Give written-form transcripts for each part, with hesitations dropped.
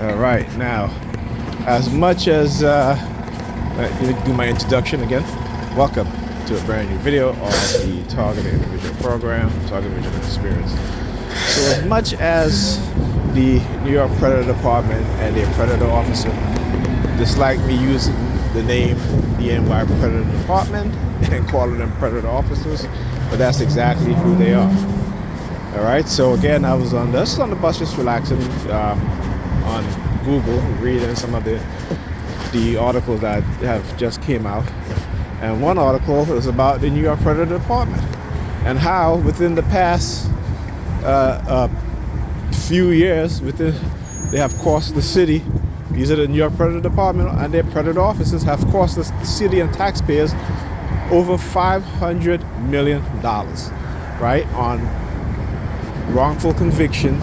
All right, now, as much as let me do my introduction again. Welcome to a brand new video on the Targeted Individual Program, Targeted Individual Experience. So, as much as the New York Predator Department and their Predator officer dislike me using the name the NY Predator Department and calling them Predator officers, but that's exactly who they are. All right, so again, I was on the bus just relaxing on Google, reading some of the articles that have just came out. And one article was about the New York Predator Department and how within the past few years, they have cost the city, these are the New York Predator Department and their Predator officers have cost the city and taxpayers over $500 million, right, on wrongful convictions,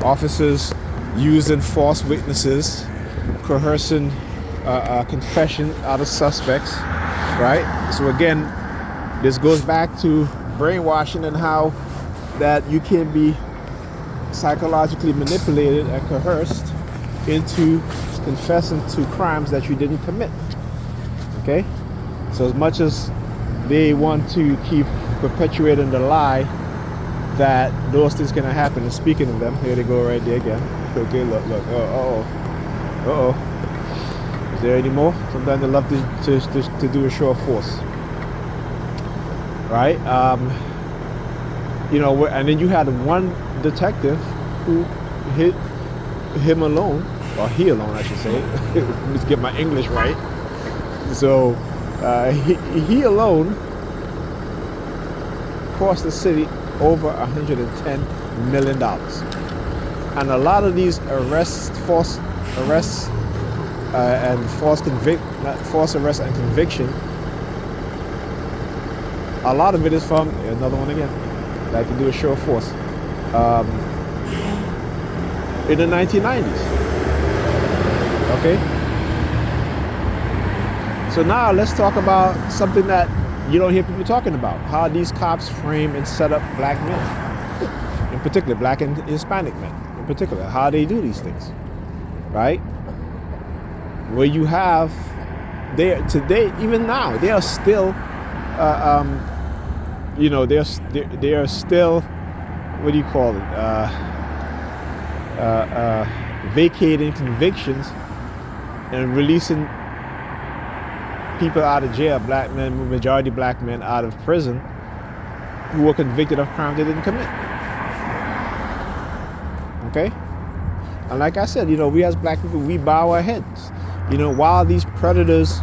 officers using false witnesses, coercing confession out of suspects, right? So again, this goes back to brainwashing and how that you can be psychologically manipulated and coerced into confessing to crimes that you didn't commit. Okay? So as much as they want to keep perpetuating the lie that those things can happen, and speaking of them, here they go right there again. Okay, look, is there any more? Sometimes they love to do a show of force, right? And then you had one detective who hit him alone, or he alone, I should say. Let me get my English right. So he alone cost the city over $110 million. And a lot of these false arrests and false arrest and conviction, a lot of it is from, another one again, like to do a show of force, in the 1990s. Okay? So now let's talk about something that you don't hear people talking about, how these cops frame and set up black men, in particular black and Hispanic men, in particular, how they do these things, right? Where you have, today, even now, they are still, they are still, what do you call it, vacating convictions and releasing people out of jail, black men, majority black men out of prison who were convicted of crimes they didn't commit. Okay? And like I said, we as black people, we bow our heads. While these predators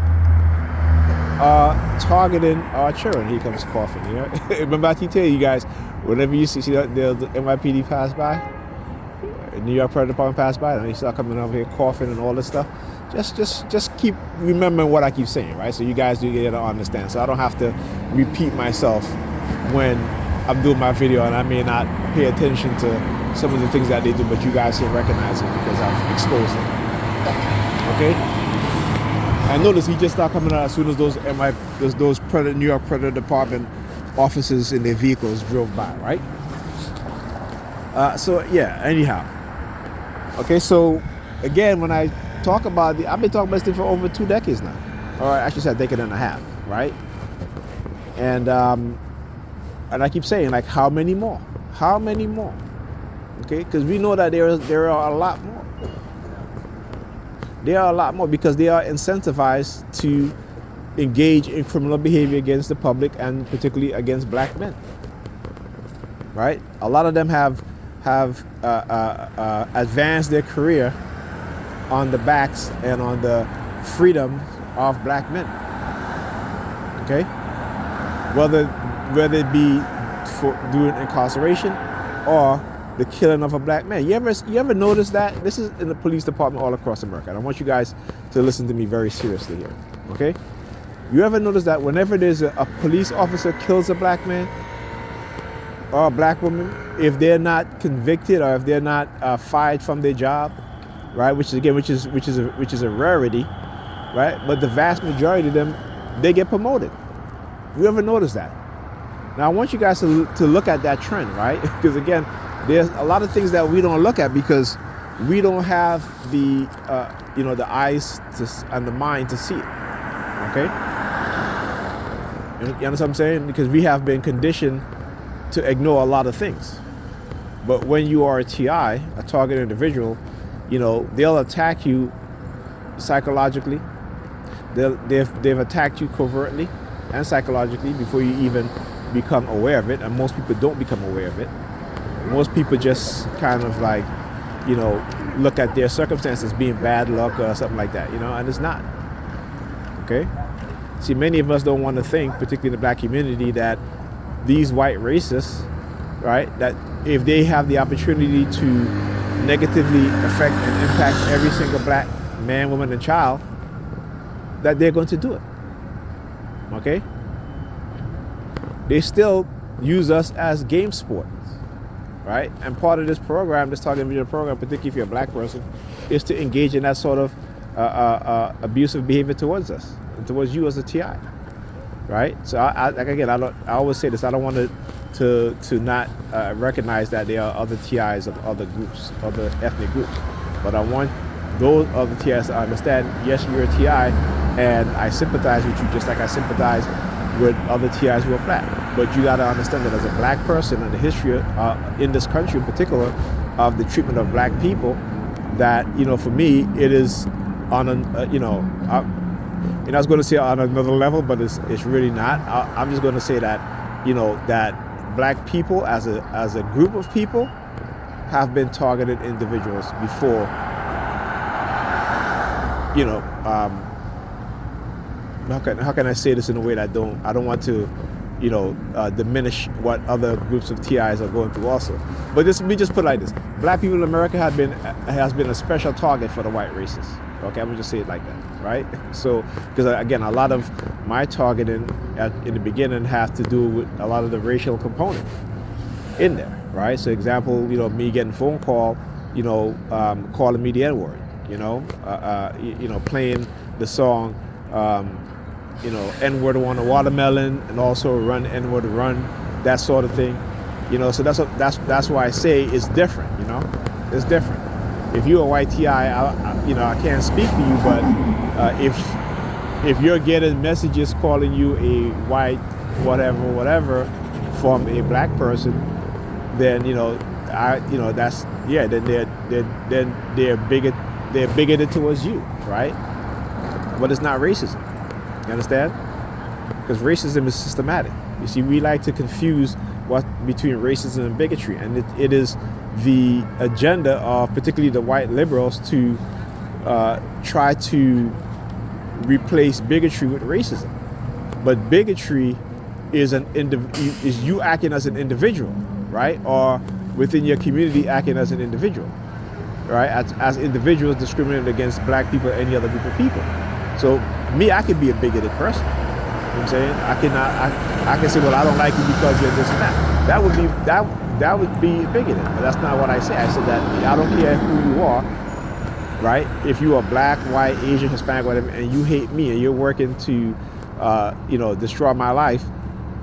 are targeting our children. Here comes coughing, Remember I keep telling you guys, whenever you see the NYPD pass by, New York Predator Department pass by, and they start coming over here coughing and all this stuff, just keep remembering what I keep saying, right? So you guys do get to understand. So I don't have to repeat myself when I'm doing my video and I may not pay attention to some of the things that they do, but you guys can recognize it because I've exposed it. Okay? And notice he just started coming out as soon as those New York Predator Department officers in their vehicles drove by, right? Anyhow. Okay, so again, when I talk about I've been talking about this thing for over 2 decades now, or actually said a decade and a half, right? And I keep saying, like, how many more? How many more? Okay, because we know that there are a lot more. There are a lot more because they are incentivized to engage in criminal behavior against the public and particularly against black men. Right? A lot of them have advanced their career on the backs and on the freedom of black men. Okay? Whether it be for doing incarceration or the killing of a black man. You ever notice that? This is in the police department all across America. And I want you guys to listen to me very seriously here. Okay? You ever notice that whenever there's a police officer kills a black man or a black woman, if they're not convicted or if they're not fired from their job, right? Which is a rarity, right? But the vast majority of them, they get promoted. You ever notice that? Now I want you guys to look at that trend, right? Because again, there's a lot of things that we don't look at because we don't have the the eyes and the mind to see it. Okay, you understand what I'm saying? Because we have been conditioned to ignore a lot of things. But when you are a TI, a target individual, they'll attack you psychologically. They've attacked you covertly and psychologically before you even become aware of it. And most people don't become aware of it. Most people just kind of like, look at their circumstances being bad luck or something like that, and it's not. Okay? See, many of us don't want to think, particularly in the black community, that these white racists, right, that if they have the opportunity to negatively affect and impact every single black man, woman, and child, that they're going to do it. Okay? They still use us as game sports, right? And part of this program, this target individual program, particularly if you're a black person, is to engage in that sort of abusive behavior towards us, and towards you as a TI, right? So I always say this. I don't want to not recognize that there are other TIs of other groups, other ethnic groups, but I want those other TIs to understand. Yes, you're a TI, and I sympathize with you just like I sympathize with other TIs who are black. But you got to understand that as a black person, and the history in this country in particular of the treatment of black people, that for me it is on I was going to say on another level, but it's really not. I'm just going to say that that black people as a group of people have been targeted individuals before. How can I say this in a way that I don't want to diminish what other groups of TIs are going through also. But we just put it like this. Black people in America has been a special target for the white racists. Okay, I'm gonna just say it like that, right? So, because again, a lot of my targeting in the beginning have to do with a lot of the racial component in there, right? So, example, me getting a phone call, calling me the N-word, playing the song, N-word on a watermelon, and also run N-word run, that sort of thing, So that's why I say it's different, it's different. If you're a white TI, I can't speak for you, but if you're getting messages calling you a white whatever from a black person, then then they're bigoted towards you, right? But it's not racism. You understand? Because racism is systematic. You see, we like to confuse between racism and bigotry, and it is the agenda of particularly the white liberals to try to replace bigotry with racism. But bigotry is you acting as an individual, right? Or within your community acting as an individual, right? As individuals discriminating against black people or any other group of people. So me, I could be a bigoted person. You know what I'm saying? I can say, well, I don't like you because you're this and that. That would be bigoted, but that's not what I say. I said that I don't care who you are, right? If you are black, white, Asian, Hispanic, whatever, and you hate me and you're working to, destroy my life,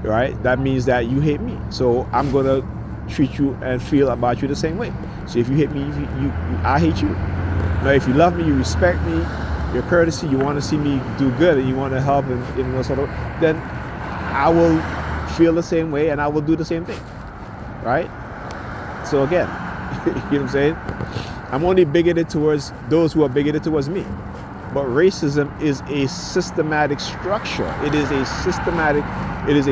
right? That means that you hate me. So I'm gonna treat you and feel about you the same way. So if you hate me, I hate you. Now, if you love me, you respect me, your courtesy, you want to see me do good, and you want to help, and then I will feel the same way, and I will do the same thing, right? So again, you know what I'm saying? I'm only bigoted towards those who are bigoted towards me. But racism is a systematic structure. It is a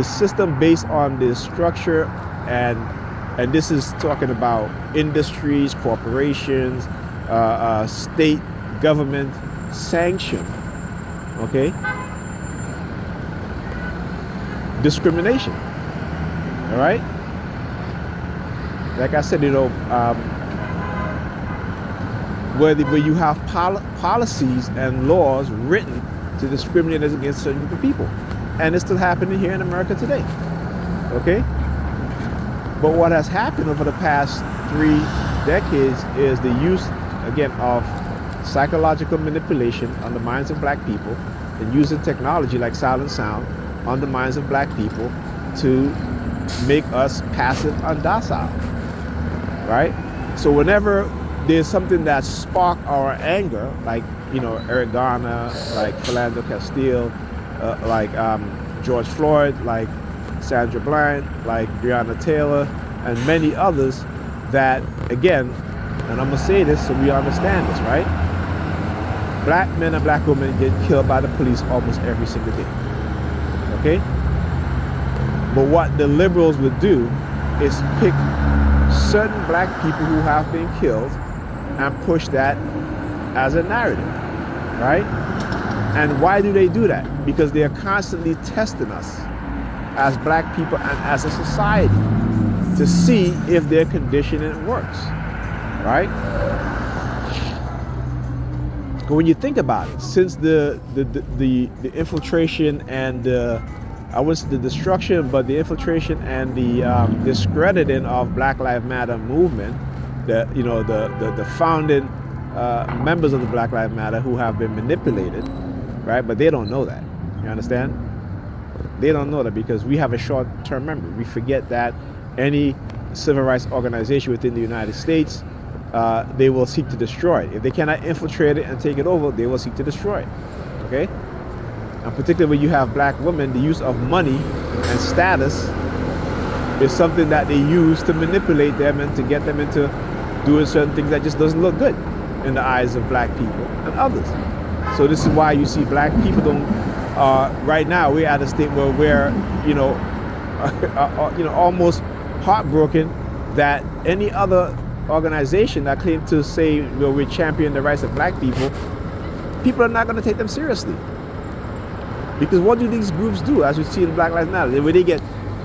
system based on the structure, and this is talking about industries, corporations, state government sanction, okay? Discrimination, all right? Like I said, where you have policies and laws written to discriminate against certain group of people. And it's still happening here in America today, okay? But what has happened over the past 3 decades is the use, again, of psychological manipulation on the minds of black people, and using technology like silent sound on the minds of black people to make us passive and docile, right? So whenever there's something that spark our anger, like, you know, Eric Garner, like Philando Castile, like George Floyd, like Sandra Bland, like Breonna Taylor, and many others that, again, and I'm gonna say this so we understand this, right? Black men and black women get killed by the police almost every single day, okay? But what the liberals would do is pick certain black people who have been killed and push that as a narrative, right? And why do they do that? Because they are constantly testing us as black people and as a society to see if their conditioning works, right? But when you think about it, since the infiltration and I wouldn't say the destruction, but the infiltration and the discrediting of Black Lives Matter movement, the founding members of the Black Lives Matter who have been manipulated, right? But they don't know that. You understand? They don't know that because we have a short-term memory. We forget that any civil rights organization within the United States, they will seek to destroy it. If they cannot infiltrate it and take it over, they will seek to destroy it. Okay? And particularly when you have black women, the use of money and status is something that they use to manipulate them and to get them into doing certain things that just doesn't look good in the eyes of black people and others. So this is why you see black people don't, right now we're at a state where we're, almost heartbroken that any other organization that claims to say, well, we champion the rights of black people are not going to take them seriously. Because what do these groups do, as we see in Black Lives Matter, where they get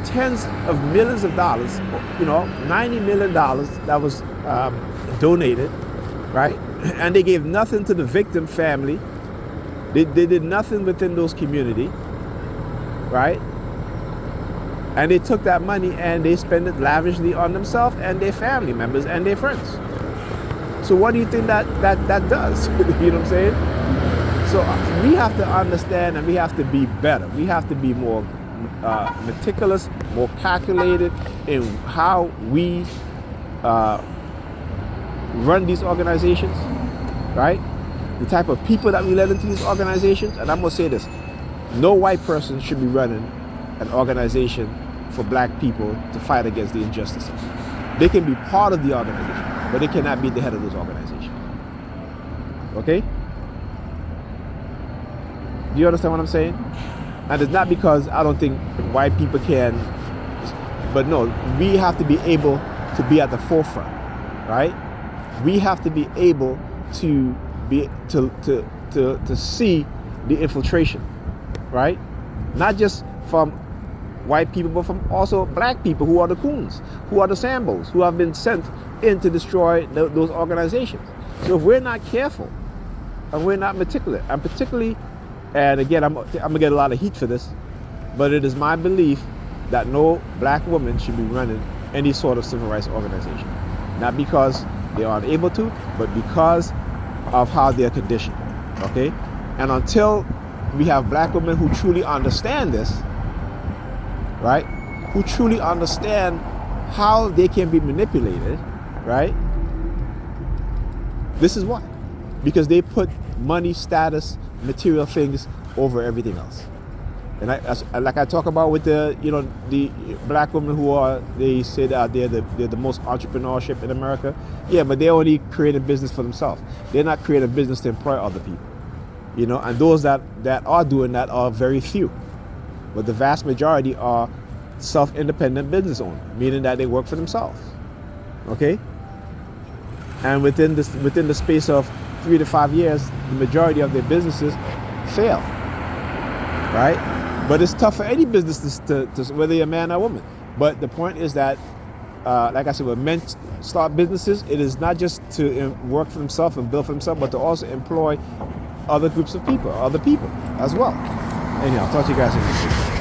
tens of millions of dollars, $90 million that was donated, right? And they gave nothing to the victim family. They did nothing within those community, right? And they took that money and they spent it lavishly on themselves and their family members and their friends. So what do you think that does? You know what I'm saying? So we have to understand and we have to be better. We have to be more meticulous, more calculated in how we run these organizations, right? The type of people that we let into these organizations. And I'm gonna say this, no white person should be running an organization for black people to fight against the injustices. They can be part of the organization, but they cannot be the head of those organizations. Okay? Do you understand what I'm saying? And it's not because I don't think white people can, but no, we have to be able to be at the forefront, right? We have to be able to be to see the infiltration, right? Not just from white people, but from also black people who are the coons, who are the Sambos, who have been sent in to destroy those organizations. So if we're not careful and we're not meticulous, and particularly, and again, I'm gonna get a lot of heat for this, but it is my belief that no black woman should be running any sort of civil rights organization. Not because they are unable to, but because of how they're conditioned, okay? And until we have black women who truly understand this, right? Who truly understand how they can be manipulated, right? This is why. Because they put money, status, material things over everything else. And like I talk about with the black women who are, they say that they're the most entrepreneurship in America. Yeah, but they only create a business for themselves. They're not creating a business to employ other people. And those that are doing that are very few. But the vast majority are self-independent business owners, meaning that they work for themselves. Okay? And within the space of 3 to 5 years, the majority of their businesses fail. Right? But it's tough for any business to whether you're a man or woman. But the point is that, like I said, when men start businesses, it is not just to work for themselves and build for themselves, but to also employ other groups of people, other people as well. Anyhow, talk to you guys in the future.